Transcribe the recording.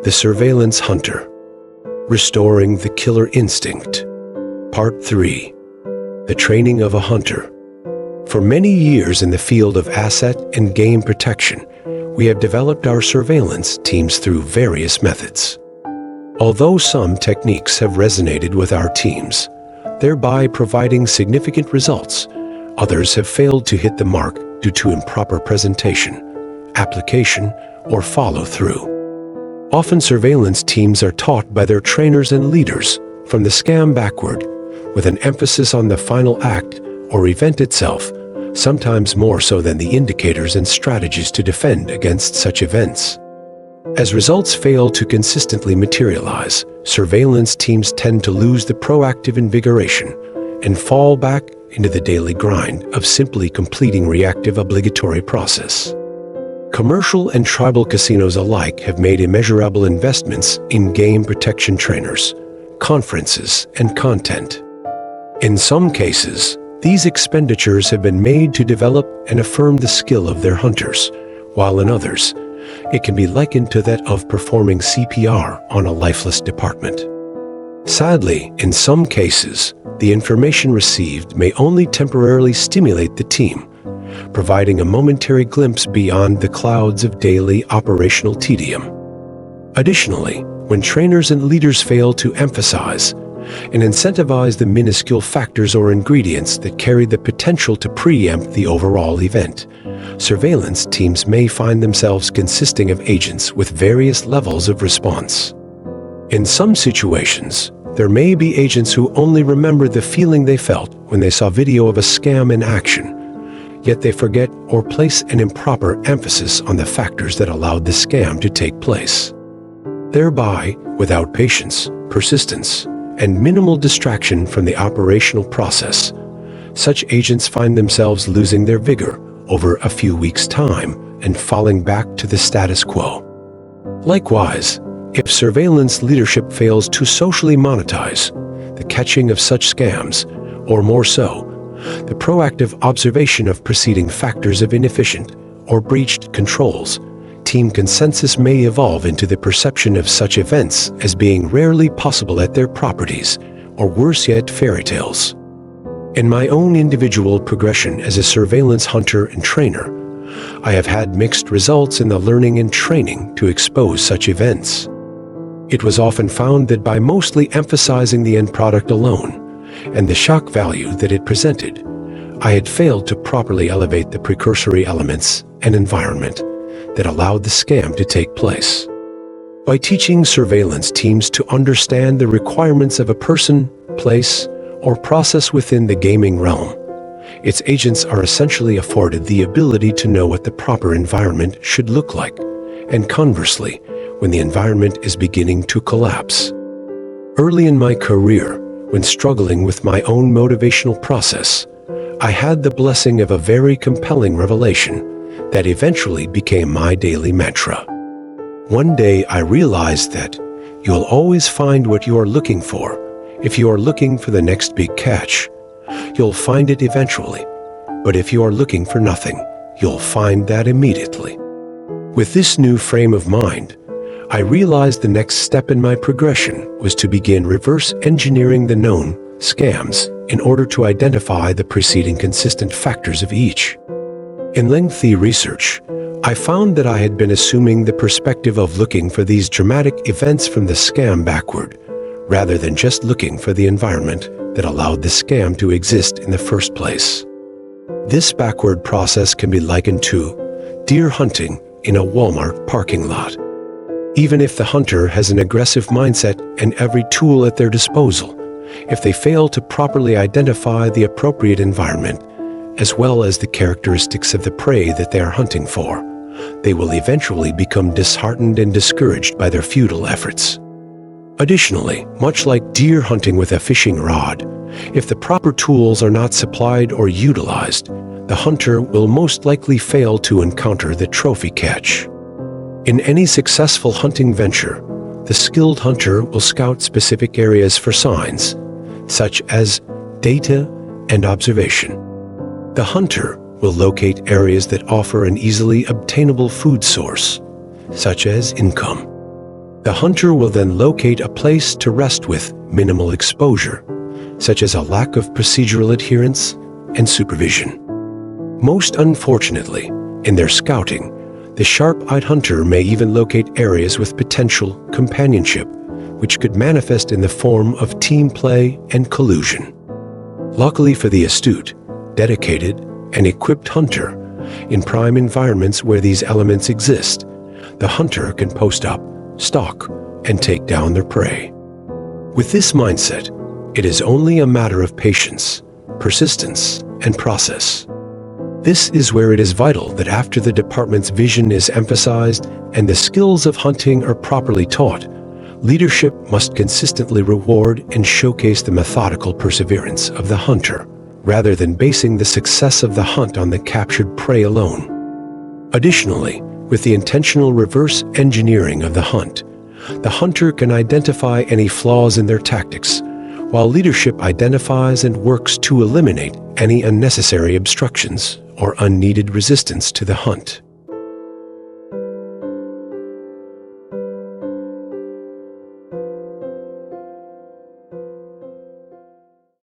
The Surveillance Hunter, Restoring the Killer Instinct. Part 3. The Training of a Hunter. For many years in the field of asset and game protection, we have developed our surveillance teams through various methods. Although some techniques have resonated with our teams, thereby providing significant results, others have failed to hit the mark due to improper presentation, application, or follow-through. Often surveillance teams are taught by their trainers and leaders from the scam backward, with an emphasis on the final act or event itself, sometimes more so than the indicators and strategies to defend against such events. As results fail to consistently materialize, surveillance teams tend to lose the proactive invigoration and fall back into the daily grind of simply completing reactive obligatory process. Commercial and tribal casinos alike have made immeasurable investments in game protection trainers, conferences, and content. In some cases, these expenditures have been made to develop and affirm the skill of their hunters, while in others, it can be likened to that of performing CPR on a lifeless department. Sadly, in some cases, the information received may only temporarily stimulate the team, providing a momentary glimpse beyond the clouds of daily operational tedium. Additionally, when trainers and leaders fail to emphasize and incentivize the minuscule factors or ingredients that carry the potential to preempt the overall event, surveillance teams may find themselves consisting of agents with various levels of response. In some situations, there may be agents who only remember the feeling they felt when they saw video of a scam in action, yet they forget or place an improper emphasis on the factors that allowed the scam to take place. Thereby, without patience, persistence, and minimal distraction from the operational process, such agents find themselves losing their vigor over a few weeks' time and falling back to the status quo. Likewise, if surveillance leadership fails to socially monetize the catching of such scams, or more so, the proactive observation of preceding factors of inefficient or breached controls, team consensus may evolve into the perception of such events as being rarely possible at their properties, or worse yet, fairy tales. In my own individual progression as a surveillance hunter and trainer, I have had mixed results in the learning and training to expose such events. It was often found that by mostly emphasizing the end product alone, and the shock value that it presented, I had failed to properly elevate the precursory elements and environment that allowed the scam to take place. By teaching surveillance teams to understand the requirements of a person, place, or process within the gaming realm, its agents are essentially afforded the ability to know what the proper environment should look like, and conversely, when the environment is beginning to collapse. Early in my career, when struggling with my own motivational process, I had the blessing of a very compelling revelation that eventually became my daily mantra. One day I realized that you'll always find what you are looking for if you are looking for the next big catch. You'll find it eventually, but if you are looking for nothing, you'll find that immediately. With this new frame of mind, I realized the next step in my progression was to begin reverse engineering the known scams in order to identify the preceding consistent factors of each. In lengthy research, I found that I had been assuming the perspective of looking for these dramatic events from the scam backward, rather than just looking for the environment that allowed the scam to exist in the first place. This backward process can be likened to deer hunting in a Walmart parking lot. Even if the hunter has an aggressive mindset and every tool at their disposal, if they fail to properly identify the appropriate environment, as well as the characteristics of the prey that they are hunting for, they will eventually become disheartened and discouraged by their futile efforts. Additionally, much like deer hunting with a fishing rod, if the proper tools are not supplied or utilized, the hunter will most likely fail to encounter the trophy catch. In any successful hunting venture, the skilled hunter will scout specific areas for signs, such as data and observation. The hunter will locate areas that offer an easily obtainable food source, such as income. The hunter will then locate a place to rest with minimal exposure, such as a lack of procedural adherence and supervision. Most unfortunately, in their scouting, the sharp-eyed hunter may even locate areas with potential companionship, which could manifest in the form of team play and collusion. Luckily for the astute, dedicated, and equipped hunter, in prime environments where these elements exist, the hunter can post up, stalk, and take down their prey. With this mindset, it is only a matter of patience, persistence, and process. This is where it is vital that after the department's vision is emphasized and the skills of hunting are properly taught, leadership must consistently reward and showcase the methodical perseverance of the hunter, rather than basing the success of the hunt on the captured prey alone. Additionally, with the intentional reverse engineering of the hunter can identify any flaws in their tactics, while leadership identifies and works to eliminate any unnecessary obstructions or unneeded resistance to the hunt.